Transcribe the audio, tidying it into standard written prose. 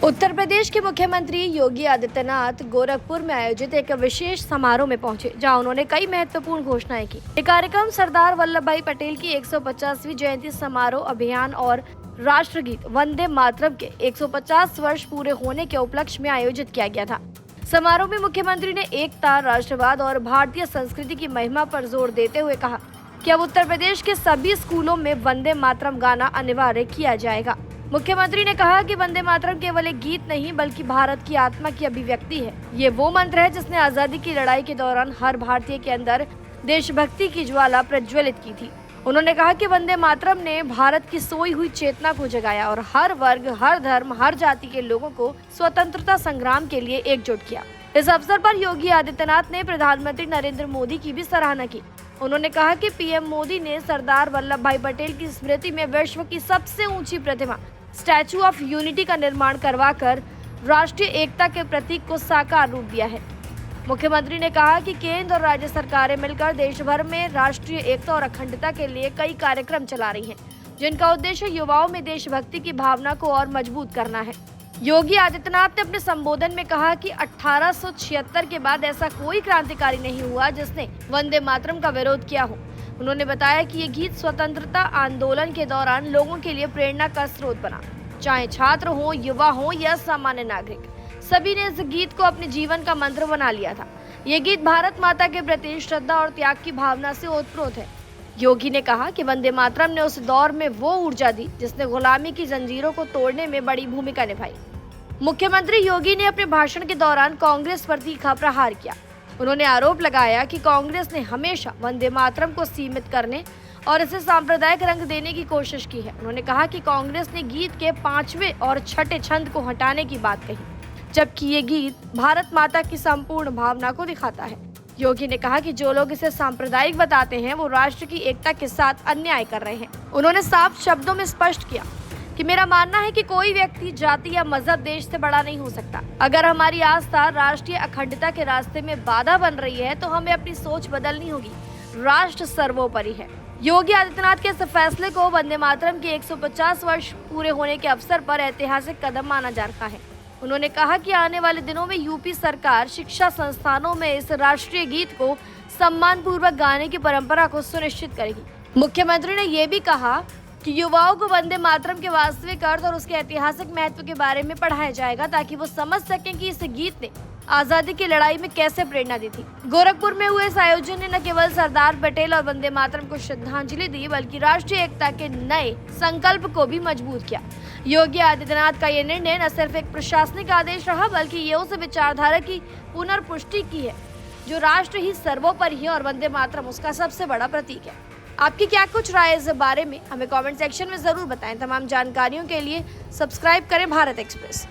उत्तर प्रदेश के मुख्यमंत्री योगी आदित्यनाथ गोरखपुर में आयोजित एक विशेष समारोह में पहुंचे, जहां उन्होंने कई महत्वपूर्ण घोषणाएं की। ये कार्यक्रम सरदार वल्लभ भाई पटेल की 150वीं जयंती समारोह अभियान और राष्ट्रगीत वंदे मातरम के 150 वर्ष पूरे होने के उपलक्ष्य में आयोजित किया गया था। समारोह में मुख्यमंत्री ने एकता, राष्ट्रवाद और भारतीय संस्कृति की महिमा पर जोर देते हुए कहा कि अब उत्तर प्रदेश के सभी स्कूलों में वंदे मातरम गाना अनिवार्य किया जाएगा। मुख्यमंत्री ने कहा कि वंदे मातरम केवल एक गीत नहीं बल्कि भारत की आत्मा की अभिव्यक्ति है। ये वो मंत्र है जिसने आजादी की लड़ाई के दौरान हर भारतीय के अंदर देशभक्ति की ज्वाला प्रज्वलित की थी। उन्होंने कहा कि वंदे मातरम ने भारत की सोई हुई चेतना को जगाया और हर वर्ग, हर धर्म, हर जाति के लोगों को स्वतंत्रता संग्राम के लिए एकजुट किया। इस अवसर पर योगी आदित्यनाथ ने प्रधानमंत्री नरेंद्र मोदी की भी सराहना की। उन्होंने कहा कि पीएम मोदी ने सरदार वल्लभ भाई पटेल की स्मृति में विश्व की सबसे ऊंची प्रतिमा स्टैचू ऑफ यूनिटी का निर्माण करवाकर राष्ट्रीय एकता के प्रतीक को साकार रूप दिया है। मुख्यमंत्री ने कहा कि केंद्र और राज्य सरकारें मिलकर देश भर में राष्ट्रीय एकता और अखंडता के लिए कई कार्यक्रम चला रही हैं, जिनका उद्देश्य युवाओं में देशभक्ति की भावना को और मजबूत करना है। योगी आदित्यनाथ ने अपने संबोधन में कहा कि 1876 के बाद ऐसा कोई क्रांतिकारी नहीं हुआ जिसने वंदे मातरम का विरोध किया हो। उन्होंने बताया कि ये गीत स्वतंत्रता आंदोलन के दौरान लोगों के लिए प्रेरणा का स्रोत बना। चाहे छात्र हो, युवा हो या सामान्य नागरिक, सभी ने इस गीत को अपने जीवन का मंत्र बना लिया था। ये गीत भारत माता के प्रति श्रद्धा और त्याग की भावना से ओतप्रोत है। योगी ने कहा कि वंदे मातरम ने उस दौर में वो ऊर्जा दी जिसने गुलामी की जंजीरों को तोड़ने में बड़ी भूमिका निभाई। मुख्यमंत्री योगी ने अपने भाषण के दौरान कांग्रेस पर तीखा प्रहार किया। उन्होंने आरोप लगाया कि कांग्रेस ने हमेशा वंदे मातरम को सीमित करने और इसे सांप्रदायिक रंग देने की कोशिश की है। उन्होंने कहा कि कांग्रेस ने गीत के 5वें और 6ठे छंद को हटाने की बात कही, जबकि ये गीत भारत माता की संपूर्ण भावना को दिखाता है। योगी ने कहा कि जो लोग इसे सांप्रदायिक बताते हैं वो राष्ट्र की एकता के साथ अन्याय कर रहे हैं। उन्होंने साफ शब्दों में स्पष्ट किया कि मेरा मानना है कि कोई व्यक्ति, जाति या मजहब देश से बड़ा नहीं हो सकता। अगर हमारी आस्था राष्ट्रीय अखंडता के रास्ते में बाधा बन रही है तो हमें अपनी सोच बदलनी होगी। राष्ट्र सर्वोपरि है। योगी आदित्यनाथ के इस फैसले को वंदे मातरम के 150 वर्ष पूरे होने के अवसर पर ऐतिहासिक कदम माना जा रहा है। उन्होंने कहा कि आने वाले दिनों में यूपी सरकार शिक्षा संस्थानों में इस राष्ट्रीय गीत को सम्मान पूर्वक गाने की परंपरा को सुनिश्चित करेगी। मुख्यमंत्री ने ये भी कहा कि युवाओं को वंदे मातरम के वास्तविक अर्थ और उसके ऐतिहासिक महत्व के बारे में पढ़ाया जाएगा ताकि वो समझ सकें कि इस गीत ने आजादी की लड़ाई में कैसे प्रेरणा दी थी। गोरखपुर में हुए इस आयोजन ने न केवल सरदार पटेल और वंदे मातरम को श्रद्धांजलि दी बल्कि राष्ट्रीय एकता के नए संकल्प को भी मजबूत किया। योगी आदित्यनाथ का ये निर्णय न सिर्फ एक प्रशासनिक आदेश रहा बल्कि ये उस विचारधारा की पुनर्पुष्टि की है जो राष्ट्र ही सर्वोपरि है और वंदे मातरम उसका सबसे बड़ा प्रतीक है। आपकी क्या कुछ राय इस बारे में हमें कमेंट सेक्शन में जरूर बताएं। तमाम जानकारियों के लिए सब्सक्राइब करें भारत एक्सप्रेस।